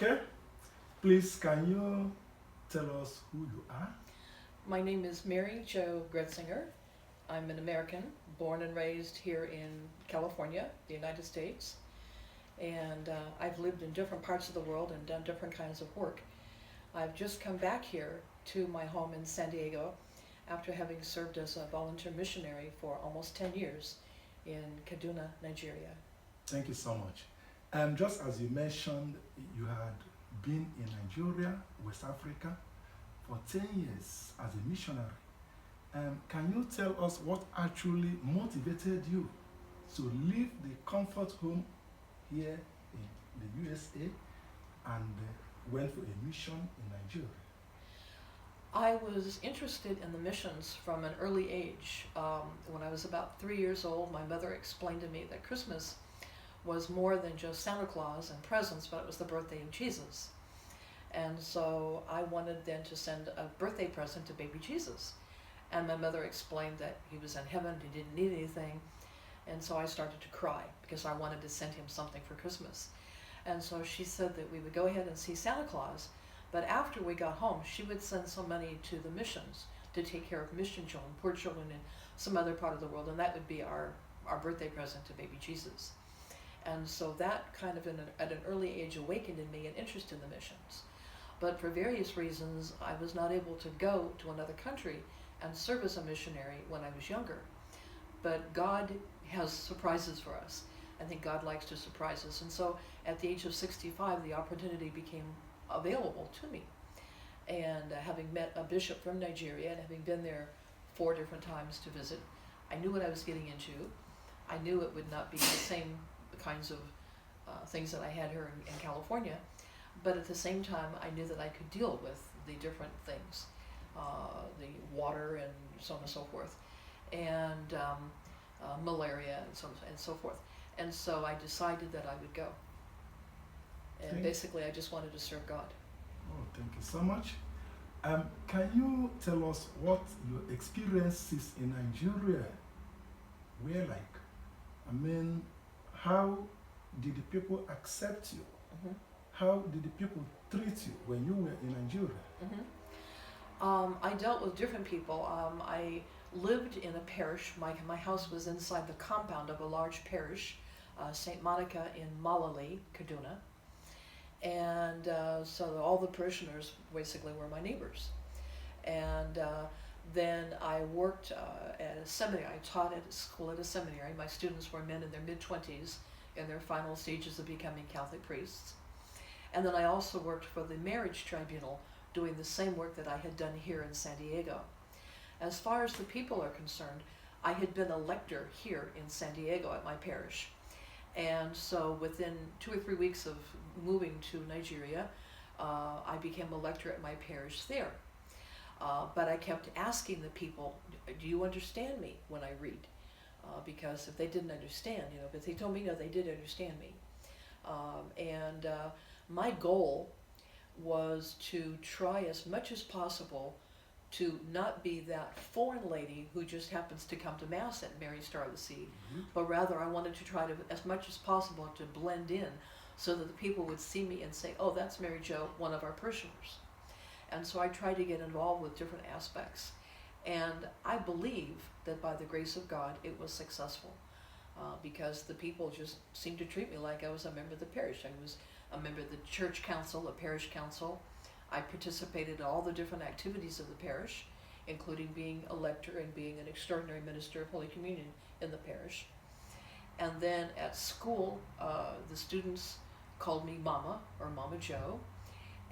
Okay, please can you tell us who you are? My name is Mary Jo Gretzinger. I'm an American, born and raised here in California, the United States. And I've lived in different parts of the world and done different kinds of work. I've just come back here to my home in San Diego after having served as a volunteer missionary for almost 10 years in Kaduna, Nigeria. Thank you so much. Just as you mentioned, you had been in Nigeria, West Africa, for 10 years as a missionary. Can you tell us what actually motivated you to leave the comfort home here in the USA and went for a mission in Nigeria? I was interested in the missions from an early age. When I was about 3 years old, my mother explained to me that Christmas was more than just Santa Claus and presents, but it was the birthday of Jesus. And so I wanted then to send a birthday present to baby Jesus. And my mother explained that he was in heaven, he didn't need anything. And so I started to cry because I wanted to send him something for Christmas. And so she said that we would go ahead and see Santa Claus, but after we got home, she would send some money to the missions to take care of mission children, poor children in some other part of the world, and that would be our birthday present to baby Jesus. And so that kind of at an early age awakened in me an interest in the missions. But for various reasons, I was not able to go to another country and serve as a missionary when I was younger. But God has surprises for us. I think God likes to surprise us. And so at the age of 65, the opportunity became available to me. And having met a bishop from Nigeria and having been there 4 different times to visit, I knew what I was getting into. I knew it would not be the same kinds of things that I had here in California. But at the same time, I knew that I could deal with the different things, the water and so on and so forth, and malaria and so forth. And so I decided that I would go. And basically, I just wanted to serve God. Oh, thank you so much. Can you tell us what your experiences in Nigeria were like? I mean, how did the people accept you? Mm-hmm. How did the people treat you when you were in Nigeria? Mm-hmm. I dealt with different people. I lived in a parish. My house was inside the compound of a large parish, St. Monica in Malali, Kaduna. And so all the parishioners basically were my neighbors. And then I worked at a seminary. I taught at a school at a seminary. My students were men in their mid-20s in their final stages of becoming Catholic priests. And then I also worked for the marriage tribunal, doing the same work that I had done here in San Diego. As far as the people are concerned, I had been a lector here in San Diego at my parish. And so within 2 or 3 weeks of moving to Nigeria, I became a lector at my parish there. But I kept asking the people, do you understand me when I read? Because if they didn't understand, but they told me, no, they did understand me. My goal was to try as much as possible to not be that foreign lady who just happens to come to Mass at Mary Star of the Sea, but rather I wanted to try to, as much as possible, to blend in so that the people would see me and say, oh, that's Mary Jo, one of our parishioners. And so I tried to get involved with different aspects. And I believe that by the grace of God, it was successful because the people just seemed to treat me like I was a member of the parish. I was a member of the church council, a parish council. I participated in all the different activities of the parish, including being a lector and being an extraordinary minister of Holy Communion in the parish. And then at school, the students called me Mama or Mama Jo,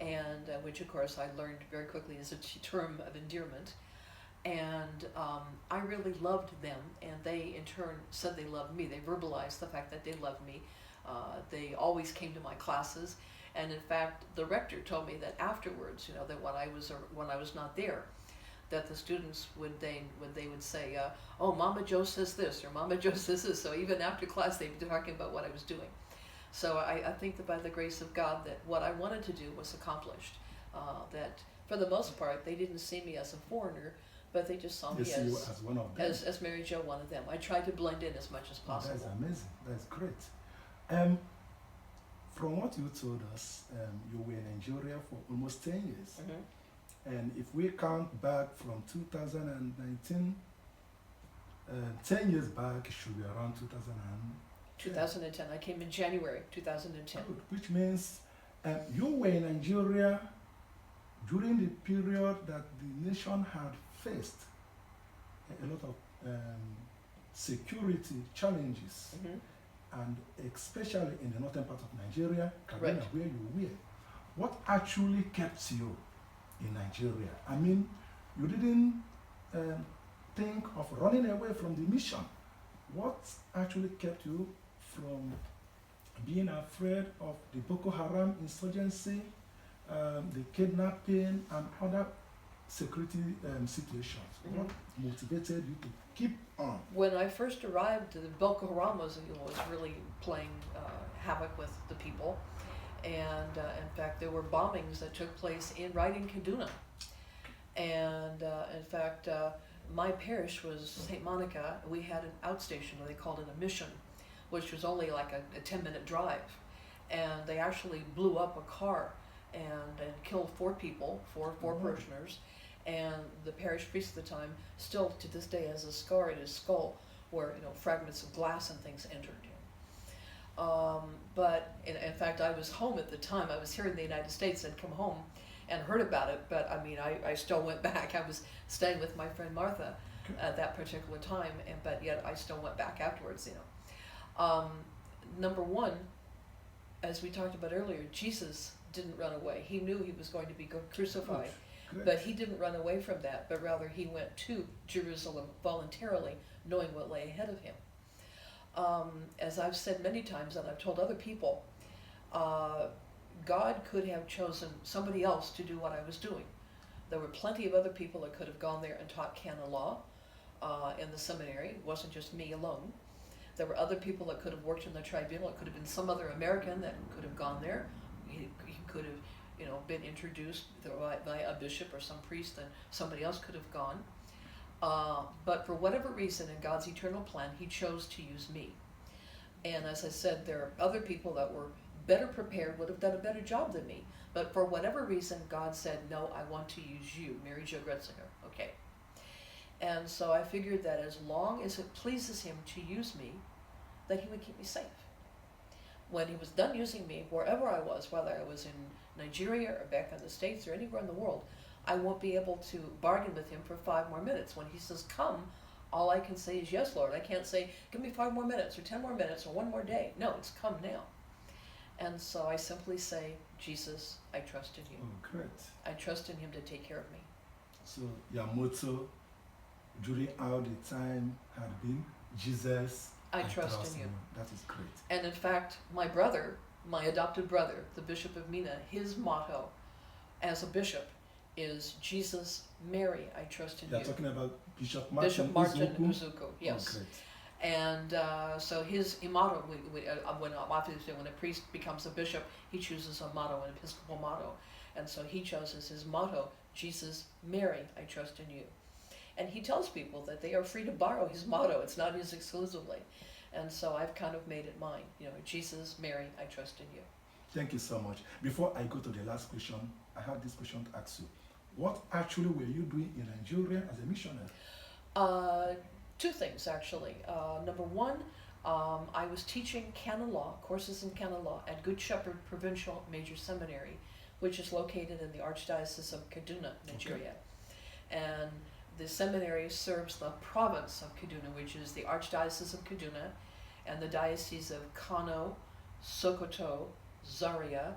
and which of course I learned very quickly is a term of endearment. And I really loved them, and they in turn said they loved me. They verbalized the fact that they loved me. They always came to my classes, and in fact, the rector told me that afterwards, that when I was not there, that the students would say, "Oh, Mama Jo says this," or "Mama Jo says this." So even after class, they'd be talking about what I was doing. So I think that by the grace of God, that what I wanted to do was accomplished. That for the most part, they didn't see me as a foreigner, but they just saw me as one of them. As Mary Jo, one of them. I tried to blend in as much as possible. That's amazing. That's great. from what you told us, you were in Nigeria for almost 10 years. Mm-hmm. And if we count back from 2019, 10 years back, it should be around 2010. I came in January 2010. Good, which means you were in Nigeria during the period that the nation had faced a lot of security challenges, Mm-hmm. and especially in the northern part of Nigeria, Kaduna, Right. where you were. What actually kept you in Nigeria? I mean, you didn't think of running away from the mission. What actually kept you from being afraid of the Boko Haram insurgency, the kidnapping, and other security situations? Mhm. What motivated you to keep on? When I first arrived, the Boko Haram was really playing havoc with the people, and in fact there were bombings that took place right in Kaduna, and in fact my parish was St. Monica. We had an outstation, or they called it a mission, which was only like a 10-minute drive, and they actually blew up a car and killed 4 people, four Mhm. parishioners. And the parish priest at the time still to this day has a scar in his skull where fragments of glass and things entered him. But in fact, I was home at the time. I was here in the United States and come home and heard about it. But I mean, I still went back. I was staying with my friend Martha at that particular time, but yet I still went back afterwards. Number one, as we talked about earlier, Jesus didn't run away. He knew he was going to be crucified. Great. But he didn't run away from that, but rather he went to Jerusalem voluntarily, knowing what lay ahead of him. As I've said many times, and I've told other people, God could have chosen somebody else to do what I was doing. There were plenty of other people that could have gone there and taught canon law in the seminary. It wasn't just me alone. There were other people that could have worked in the tribunal. It could have been some other American that could have gone there. He could have been introduced by a bishop or some priest, and somebody else could have gone. But for whatever reason, in God's eternal plan, he chose to use me. And as I said, there are other people that were better prepared, would have done a better job than me. But for whatever reason, God said, no, I want to use you, Mary Jo Gretzinger. Okay. And so I figured that as long as it pleases him to use me, that he would keep me safe. When he was done using me, wherever I was, whether I was in Nigeria or back in the States or anywhere in the world, I won't be able to bargain with him for 5 more minutes. When he says, come, all I can say is, yes, Lord. I can't say, give me 5 more minutes or 10 more minutes or 1 more day. No, it's come now. And so I simply say, Jesus, I trust in you. Oh, great. I trust in him to take care of me. So your motto during all the time had been, Jesus, I trust in you. That is great. And in fact, my brother, my adopted brother, the Bishop of Mina, his motto as a bishop is, Jesus, Mary, I trust in you. You're talking about Bishop Martin Bishop Martin Uzuku? Uzuku, yes. Oh, great. And so his motto, when a priest becomes a bishop, he chooses a motto, an episcopal motto. And so he chose as his motto, Jesus, Mary, I trust in you. And he tells people that they are free to borrow his motto. It's not his exclusively. And so I've kind of made it mine. Jesus, Mary, I trust in you. Thank you so much. Before I go to the last question, I have this question to ask you. What actually were you doing in Nigeria as a missionary? 2 things, actually. Number one, I was teaching canon law, courses in canon law at Good Shepherd Provincial Major Seminary, which is located in the Archdiocese of Kaduna, Nigeria. Okay. And the seminary serves the province of Kaduna, which is the Archdiocese of Kaduna, and the Diocese of Kano, Sokoto, Zaria,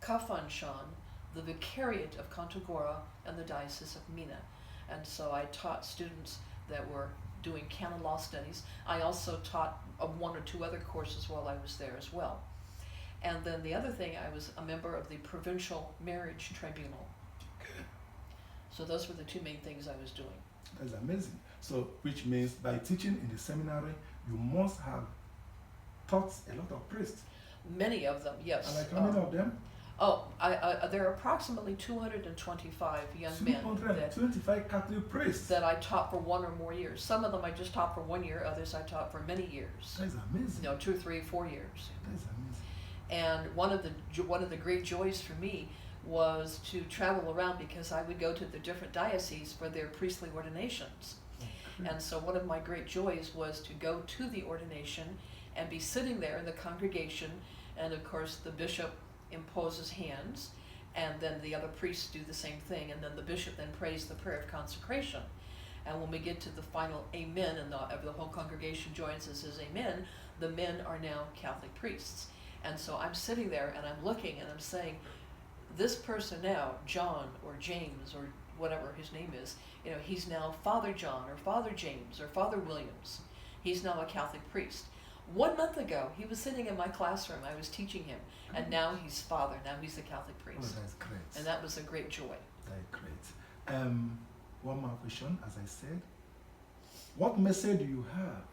Kafanchan, the Vicariate of Kontagora, and the Diocese of Mina. And so I taught students that were doing canon law studies. I also taught 1 or 2 other courses while I was there as well. And then the other thing, I was a member of the Provincial Marriage Tribunal. So those were the 2 main things I was doing. That's amazing. So, which means by teaching in the seminary, you must have taught a lot of priests. Many of them, yes. And like how many of them? There are approximately 225 young men 225 Catholic priests. that I taught for 1 or more years. Some of them I just taught for 1 year, others I taught for many years. That's amazing. 2, 3, 4 years. That's amazing. And one of the great joys for me was to travel around because I would go to the different dioceses for their priestly ordinations. Okay. And so one of my great joys was to go to the ordination and be sitting there in the congregation, and of course the bishop imposes hands, and then the other priests do the same thing, and then the bishop then prays the prayer of consecration. And when we get to the final amen, and the whole congregation joins us as amen, the men are now Catholic priests. And so I'm sitting there and I'm looking and I'm saying, this person now, John or James or whatever his name is, he's now Father John or Father James or Father Williams. He's now a Catholic priest. 1 month ago, he was sitting in my classroom. I was teaching him, and now he's Father. Now he's a Catholic priest. Oh, that's great. And that was a great joy. That's great. One more question, as I said. What message do you have,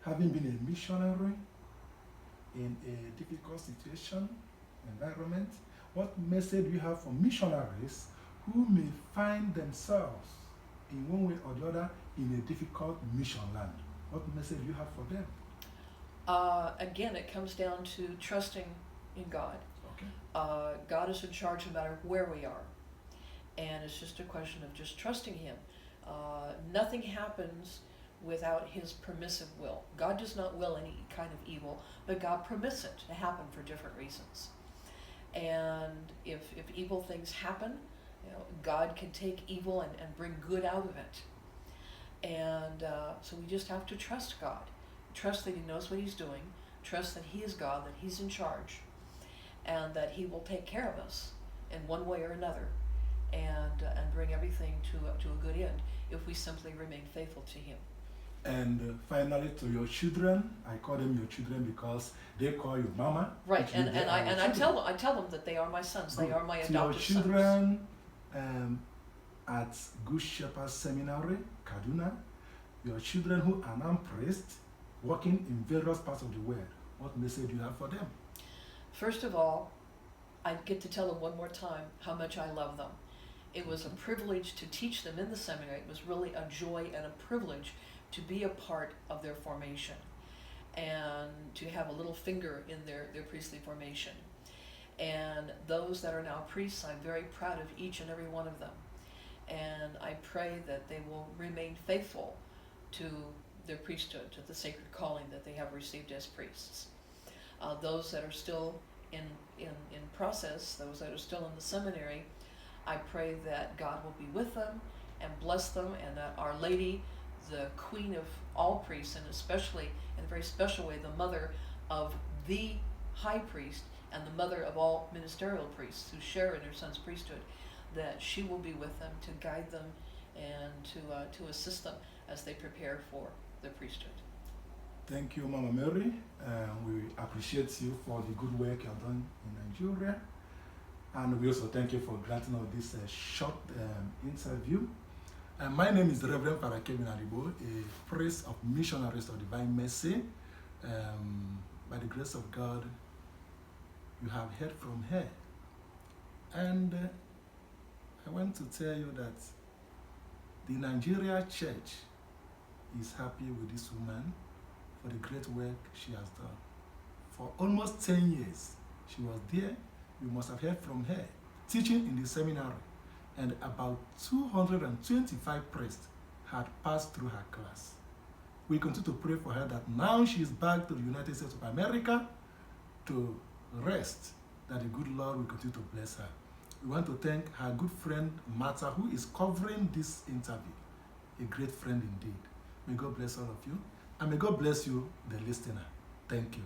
having been a missionary in a difficult situation, environment? What message do you have for missionaries who may find themselves in one way or the other in a difficult mission land? What message do you have for them? Again, it comes down to trusting in God. Okay. God is in charge no matter where we are. And it's just a question of just trusting Him. Nothing happens without His permissive will. God does not will any kind of evil, but God permits it to happen for different reasons. And if evil things happen, God can take evil and bring good out of it. And so we just have to trust God. Trust that He knows what He's doing. Trust that He is God, that He's in charge, and that He will take care of us in one way or another, and bring everything to a good end if we simply remain faithful to Him. And finally, to your children, I call them your children because they call you Mama. Right, and I tell them that they are my sons. Good. They are my adopted sons. To your children at Good Shepherd Seminary, Kaduna, your children who are now priests, working in various parts of the world, what message do you have for them? First of all, I get to tell them one more time how much I love them. It was a privilege to teach them in the seminary. It was really a joy and a privilege to be a part of their formation and to have a little finger in their priestly formation. And those that are now priests, I'm very proud of each and every one of them. And I pray that they will remain faithful to their priesthood, to the sacred calling that they have received as priests. Those that are still in process, those that are still in the seminary, I pray that God will be with them and bless them, and that Our Lady, the Queen of all priests, and especially in a very special way, the mother of the high priest and the mother of all ministerial priests who share in her son's priesthood, that she will be with them to guide them and to assist them as they prepare for the priesthood. Thank you, Mama Mary. We appreciate you for the good work you have done in Nigeria. And we also thank you for granting us this short interview. My name is Reverend Father Kevin Alibo, a priest of Missionaries of Divine Mercy. By the grace of God, you have heard from her. And I want to tell you that the Nigeria Church is happy with this woman for the great work she has done. For almost 10 years, she was there. You must have heard from her, teaching in the seminary, and about 225 priests had passed through her class. We continue to pray for her that now she is back to the United States of America to rest, that the good Lord will continue to bless her. We want to thank her good friend Martha, who is covering this interview, a great friend indeed. May God bless all of you, and may God bless you, the listener. Thank you.